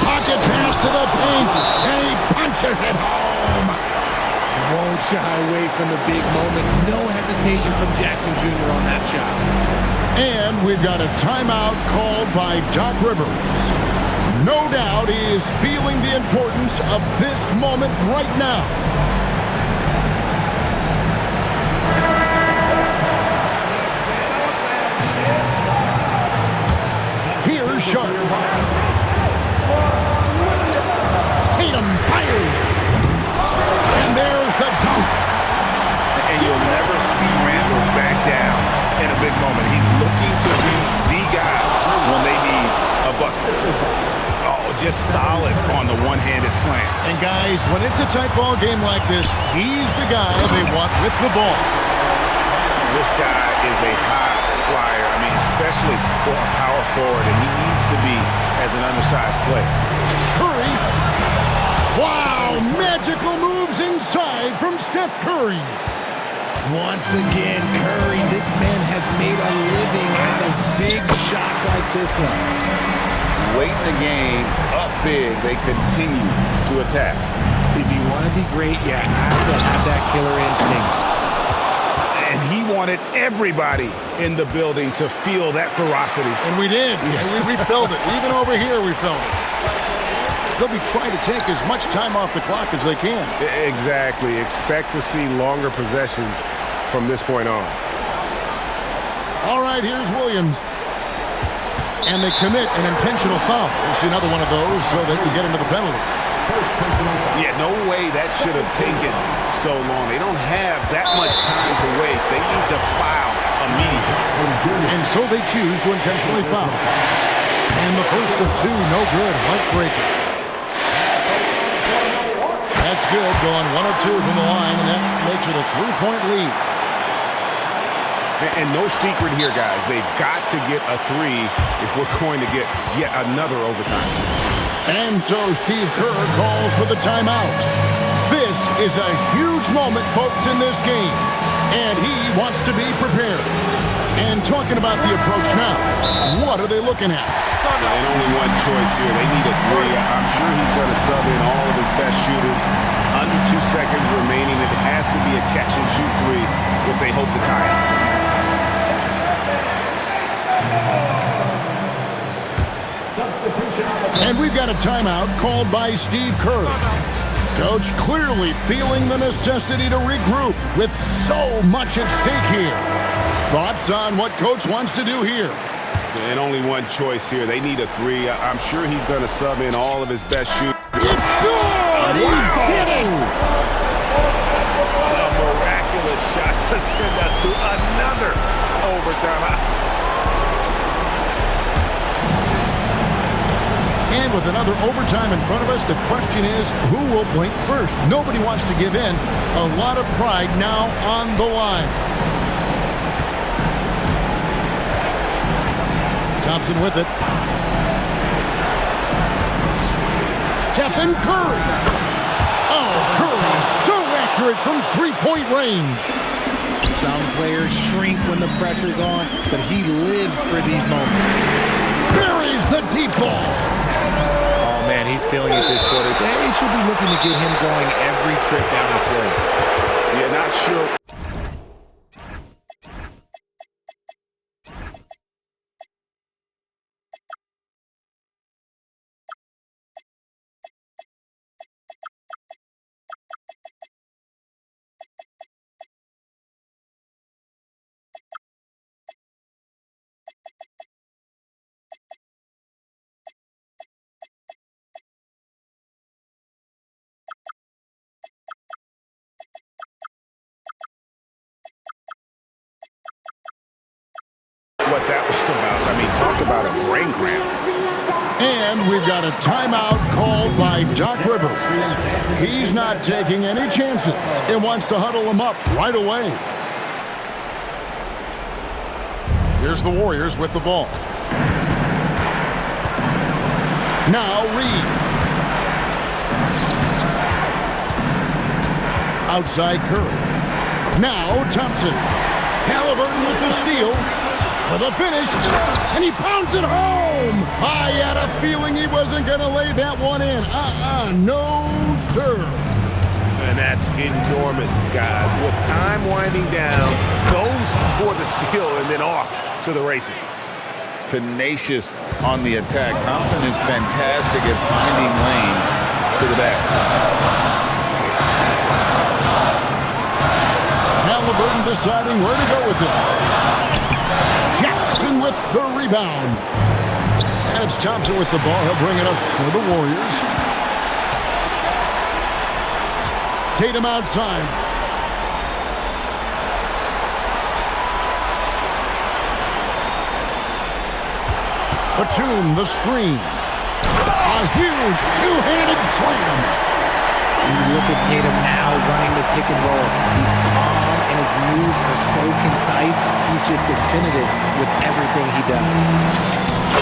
[SPEAKER 2] Pocket pass to the paint. And he punches it home.
[SPEAKER 5] Won't shy away from the big moment. No hesitation from Jackson Jr. on that shot.
[SPEAKER 2] And we've got a timeout called by Doc Rivers. No doubt he is feeling the importance of this moment right now. Here's Sharp. Tatum fires. And there's the dunk.
[SPEAKER 4] And you'll never see Randall back down in a big moment. He's looking to be the guy when they need a bucket. Oh, just solid on the one-handed slam.
[SPEAKER 2] And guys, when it's a tight ball game like this, he's the guy they want with the ball.
[SPEAKER 4] This guy is a high flyer. I mean, especially for a power forward, and he needs to be as an undersized player.
[SPEAKER 2] Curry. Wow, magical moves inside from Steph Curry.
[SPEAKER 5] Once again, Curry, this man has made a living out of big shots like this one.
[SPEAKER 3] Late in the game, up big, they continue to attack.
[SPEAKER 5] If you want to be great, you have to have that killer instinct.
[SPEAKER 4] And he wanted everybody in the building to feel that ferocity.
[SPEAKER 2] And we did. Yeah. We felt it. Even over here, we felt it. They'll be trying to take as much time off the clock as they can.
[SPEAKER 3] Exactly. Expect to see longer possessions from this point on.
[SPEAKER 2] All right, here's Williams. And they commit an intentional foul. We'll see another one of those so they can get into the penalty.
[SPEAKER 3] Yeah, no way that should have taken so long. They don't have that much time to waste. They need to foul immediately.
[SPEAKER 2] And so they choose to intentionally foul. And the first of 2, no good. Heartbreaker. That's good, going 1 of 2 from the line, and that makes it a 3-point lead.
[SPEAKER 3] And no secret here, guys. They've got to get a 3 if we're going to get yet another overtime.
[SPEAKER 2] And so Steve Kerr calls for the timeout. This is a huge moment, folks, in this game. And he wants to be prepared. And talking about the approach now, what are they looking at?
[SPEAKER 3] And only one choice here. They need a three. I'm sure he's going to sub in all of his best shooters. Under 2 seconds remaining. It has to be a catch-and-shoot three if they hope to tie it.
[SPEAKER 2] And we've got a timeout called by Steve Kerr. Coach clearly feeling the necessity to regroup with so much at stake here. Thoughts on what Coach wants to do here?
[SPEAKER 3] And only one choice here. They need a three. I'm sure he's going to sub in all of his best shooters.
[SPEAKER 2] It's good! He did it!
[SPEAKER 4] A miraculous shot to send us to another overtime.
[SPEAKER 2] And with another overtime in front of us, the question is, who will blink first? Nobody wants to give in. A lot of pride now on the line. Thompson with it. Stephen Curry. Oh, Curry so accurate from three-point range.
[SPEAKER 5] Some players shrink when the pressure's on, but he lives for these moments.
[SPEAKER 2] Buries the deep ball.
[SPEAKER 5] Oh, man, he's feeling it this quarter. They should be looking to get him going every trip down the floor.
[SPEAKER 3] Yeah, not sure.
[SPEAKER 4] What that was about. I mean, talk about a brain cramp.
[SPEAKER 2] And we've got a timeout called by Doc Rivers. He's not taking any chances and wants to huddle them up right away. Here's the Warriors with the ball. Now Reed. Outside Curry. Now Thompson. Halliburton with the steal. For the finish, and he pounds it home. I had a feeling he wasn't going to lay that one in. No, sir.
[SPEAKER 4] And that's enormous, guys. With time winding down, goes for the steal and then off to the races.
[SPEAKER 7] Tenacious on the attack. Thompson is fantastic at finding lanes to the basket.
[SPEAKER 2] Halliburton deciding where to go with it. Jackson with the rebound. And it's Thompson with the ball. He'll bring it up for the Warriors. Tatum outside. Batum, the screen. A huge two-handed slam.
[SPEAKER 5] You look at Tatum now running the pick and roll. He's calm and his moves are so concise. He's just definitive with everything he does.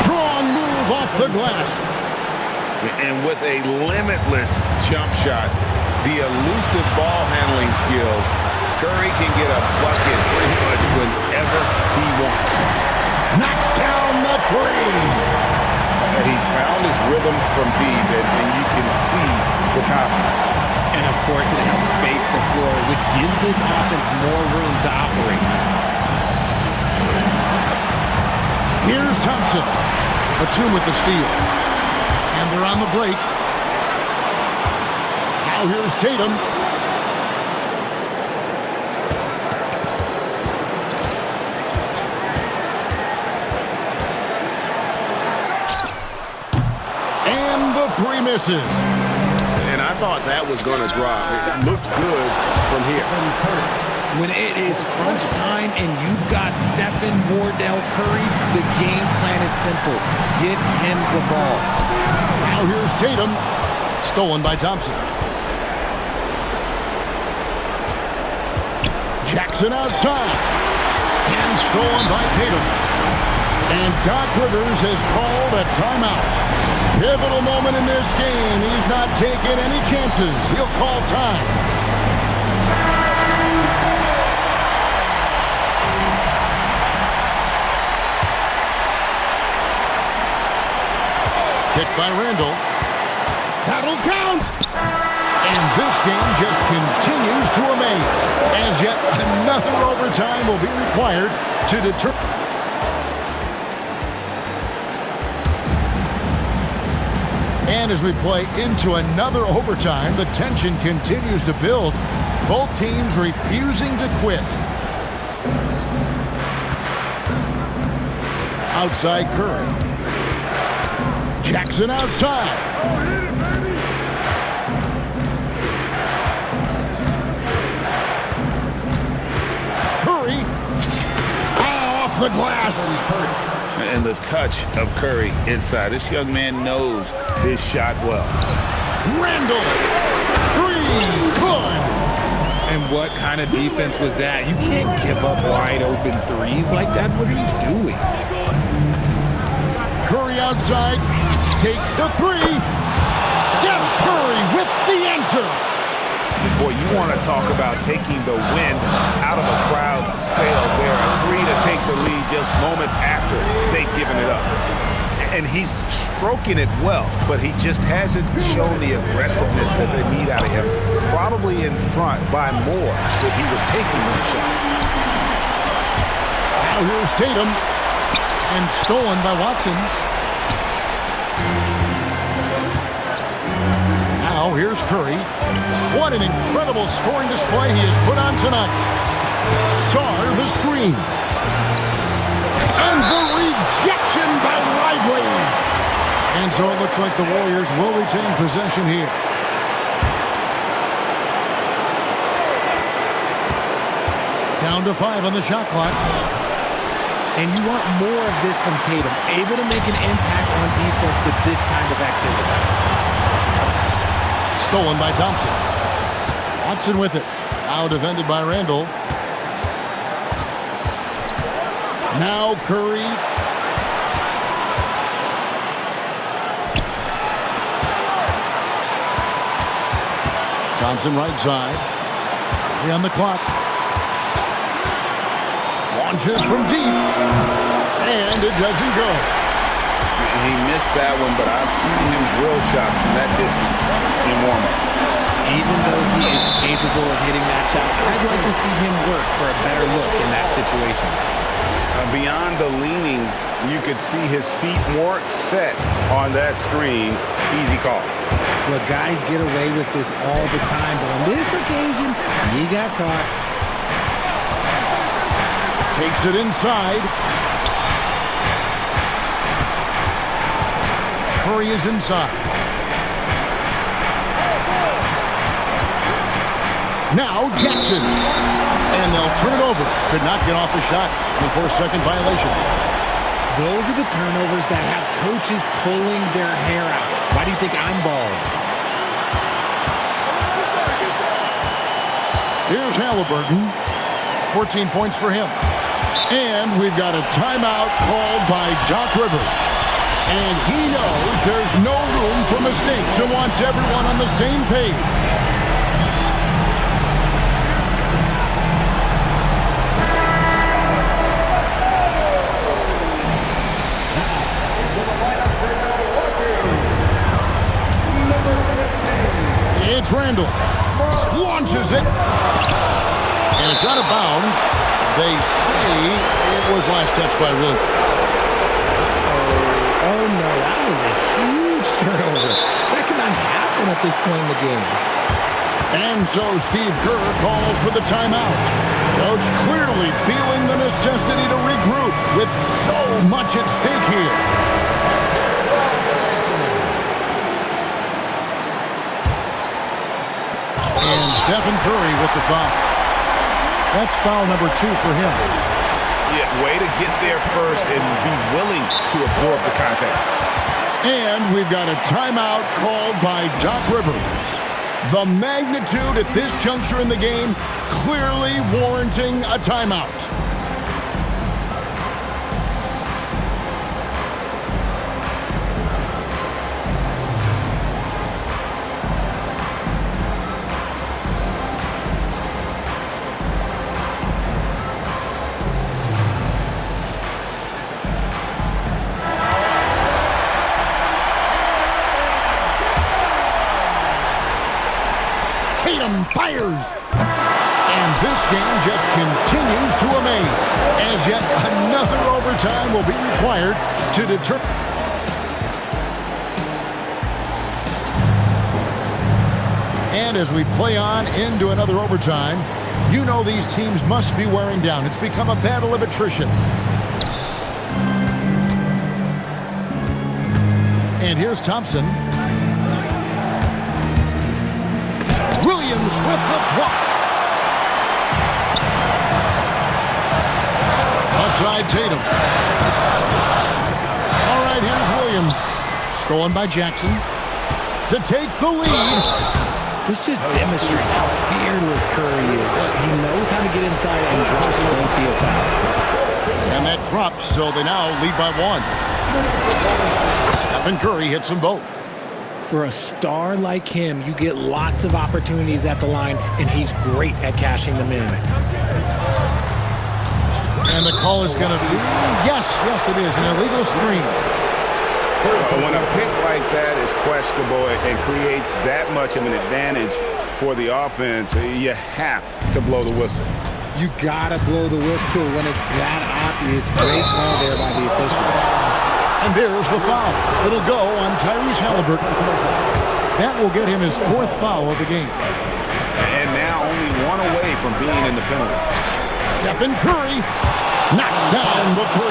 [SPEAKER 2] Strong move off the glass.
[SPEAKER 4] And with a limitless jump shot, the elusive ball handling skills, Curry can get a bucket pretty much whenever he wants.
[SPEAKER 2] Knocks down the three.
[SPEAKER 3] He's found his rhythm from deep, and you can see the confidence.
[SPEAKER 5] And, of course, it helps space the floor, which gives this offense more room to operate.
[SPEAKER 2] Here's Thompson. Batum with the steal. And they're on the break. Now here's Tatum. And the three misses.
[SPEAKER 3] And I thought that was going to drop. It looked good from here.
[SPEAKER 5] When it is crunch time and you've got Stephen Wardell Curry, the game plan is simple. Get him the ball.
[SPEAKER 2] Now here's Tatum. Stolen by Thompson. Jackson outside. And stolen by Tatum. And Doc Rivers has called a timeout. Pivotal moment in this game. He's not taking any chances. He'll call time. Picked by Randall. That'll count! And this game just continues to amaze, as yet another overtime will be required to determine. And as we play into another overtime, the tension continues to build. Both teams refusing to quit. Outside Curry. Jackson outside. Curry off the glass.
[SPEAKER 7] And the touch of Curry inside. This young man knows his shot well.
[SPEAKER 2] Randall. Three. Good.
[SPEAKER 5] And what kind of defense was that? You can't give up wide open threes like that. What are you doing?
[SPEAKER 2] Curry outside. Takes the three. Steph Curry with the answer.
[SPEAKER 4] Boy, you want to talk about taking the wind out of a crowd's sails there. A three to take the lead just moments after they've given it up. And he's stroking it well, but he just hasn't shown the aggressiveness that they need out of him. Probably in front by more if he was taking those shots.
[SPEAKER 2] Now here's Tatum. And stolen by Watson. Now here's Curry. What an incredible scoring display he has put on tonight. Sarr the screen. And the rejection by Lively. And so it looks like the Warriors will retain possession here. Down to 5 on the shot clock.
[SPEAKER 5] And you want more of this from Tatum, able to make an impact on defense with this kind of activity.
[SPEAKER 2] Stolen by Thompson. Watson with it. Now defended by Randall. Now Curry. Thompson right side. 3 on the clock. Launches from deep. And it doesn't go.
[SPEAKER 7] He missed that one, but I've seen him drill shots from that distance in warm-up.
[SPEAKER 5] Even though he is capable of hitting that shot, I'd like to see him work for a better look in that situation.
[SPEAKER 3] Beyond the leaning, you could see his feet more set on that screen. Easy call.
[SPEAKER 5] Look, guys get away with this all the time, but on this occasion, he got caught.
[SPEAKER 2] Takes it inside. Curry is inside. Now Jackson. And they'll turn it over. Could not get off a shot. 24-second violation.
[SPEAKER 5] Those are the turnovers that have coaches pulling their hair out. Why do you think I'm bald?
[SPEAKER 2] Here's Halliburton. 14 points for him. And we've got a timeout called by Doc Rivers. And he knows there's no room for mistakes and wants everyone on the same page. It's Randall. Launches it. And it's out of bounds. They say it was last touched by Williams.
[SPEAKER 5] Oh, no, that was a huge turnover. That cannot happen at this point in the game.
[SPEAKER 2] And so Steve Kerr calls for the timeout. Coach clearly feeling the necessity to regroup with so much at stake here. And Stephen Curry with the foul. That's foul number 2 for him.
[SPEAKER 4] Yeah, way to get there first and be willing to absorb the contact.
[SPEAKER 2] And we've got a timeout called by Doc Rivers. The magnitude at this juncture in the game clearly warranting a timeout. Warriors. And this game just continues to amaze, as yet another overtime will be required to determine. And as we play on into another overtime, you know these teams must be wearing down. It's become a battle of attrition. And here's Thompson. Williams with the block. Offside Tatum. All right, here's Williams. Stolen by Jackson to take the lead.
[SPEAKER 5] This just demonstrates how fearless Curry is. He knows how to get inside and draw plenty of fouls.
[SPEAKER 2] And that drops, so they now lead by 1. Stephen Curry hits them both.
[SPEAKER 5] For a star like him, you get lots of opportunities at the line, and he's great at cashing them in.
[SPEAKER 2] And the call is going to be, yes, it is, an illegal screen.
[SPEAKER 3] When a pick like that is questionable and creates that much of an advantage for the offense, you have to blow the whistle.
[SPEAKER 5] You gotta blow the whistle when it's that obvious. Great call there by the official.
[SPEAKER 2] And there's the foul. It'll go on Tyrese Halliburton. That will get him his 4th foul of the game.
[SPEAKER 3] And now only 1 away from being in the penalty.
[SPEAKER 2] Stephen Curry knocks down the 3.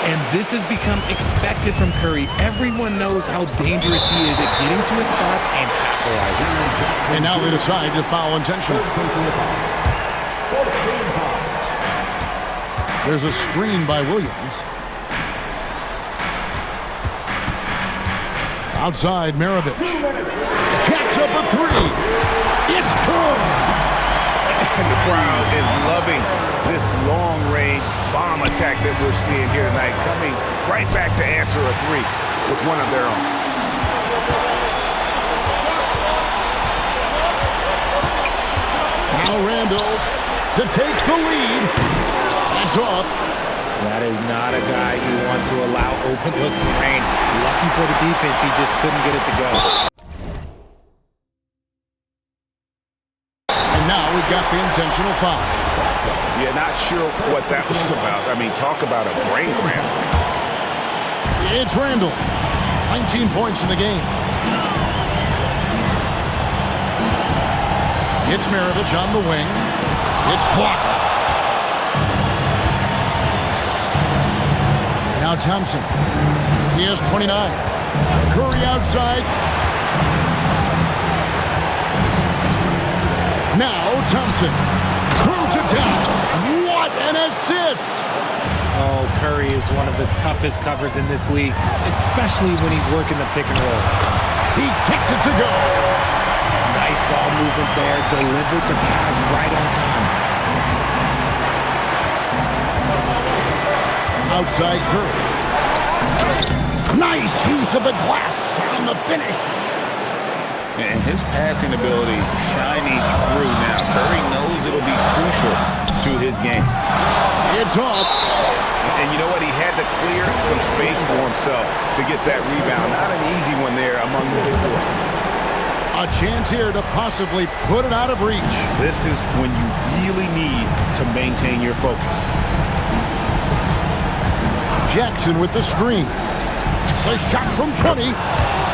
[SPEAKER 5] And this has become expected from Curry. Everyone knows how dangerous he is at getting to his spots and capitalizing.
[SPEAKER 2] And now they decide to foul intentionally. There's a screen by Williams. Outside, Maravich. Jacks up a 3. It's good.
[SPEAKER 3] And the crowd is loving this long-range bomb attack that we're seeing here tonight, coming right back to answer a 3 with one of their own.
[SPEAKER 2] Now Randall to take the lead. That's off.
[SPEAKER 5] That is not a guy you want to allow open looks for Rain. Lucky for the defense, he just couldn't get it to go.
[SPEAKER 2] And now we've got the intentional foul.
[SPEAKER 3] Yeah, not sure what that was about. I mean, talk about a brain cramp.
[SPEAKER 2] It's Randall. 19 points in the game. It's Maravich on the wing. It's blocked. Now Thompson. He has 29. Curry outside. Now Thompson. Throws it down. What an assist!
[SPEAKER 5] Oh, Curry is one of the toughest covers in this league, especially when he's working the pick and roll.
[SPEAKER 2] He kicks it to go.
[SPEAKER 5] Nice ball movement there. Delivered the pass right on time.
[SPEAKER 2] Outside Curry. Nice use of the glass on the finish.
[SPEAKER 7] And his passing ability shining through now. Curry knows it'll be crucial to his game.
[SPEAKER 2] It's off.
[SPEAKER 3] And you know what? He had to clear some space for himself to get that rebound. Not an easy one there among the big boys.
[SPEAKER 2] A chance here to possibly put it out of reach.
[SPEAKER 3] This is when you really need to maintain your focus.
[SPEAKER 2] Jackson with the screen. The shot from 20.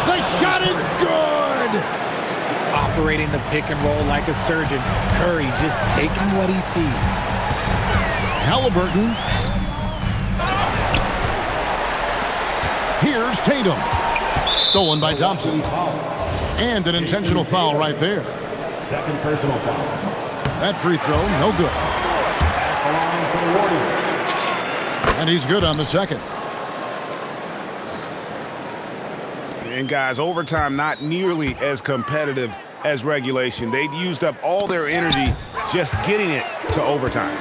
[SPEAKER 2] The shot is good.
[SPEAKER 5] Operating the pick and roll like a surgeon. Curry just taking what he sees.
[SPEAKER 2] Halliburton. Here's Tatum. Stolen by Thompson. And an intentional foul right there.
[SPEAKER 6] Second personal foul.
[SPEAKER 2] That free throw, no good. And he's good on the second.
[SPEAKER 3] And guys, overtime not nearly as competitive as regulation. They'd used up all their energy just getting it to overtime.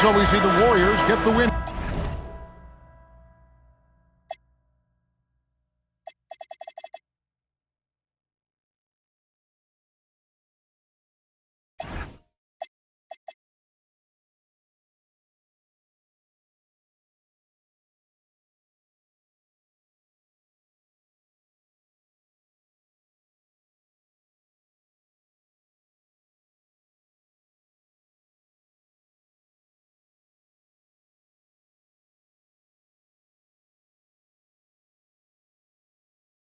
[SPEAKER 2] So we see the Warriors get the win.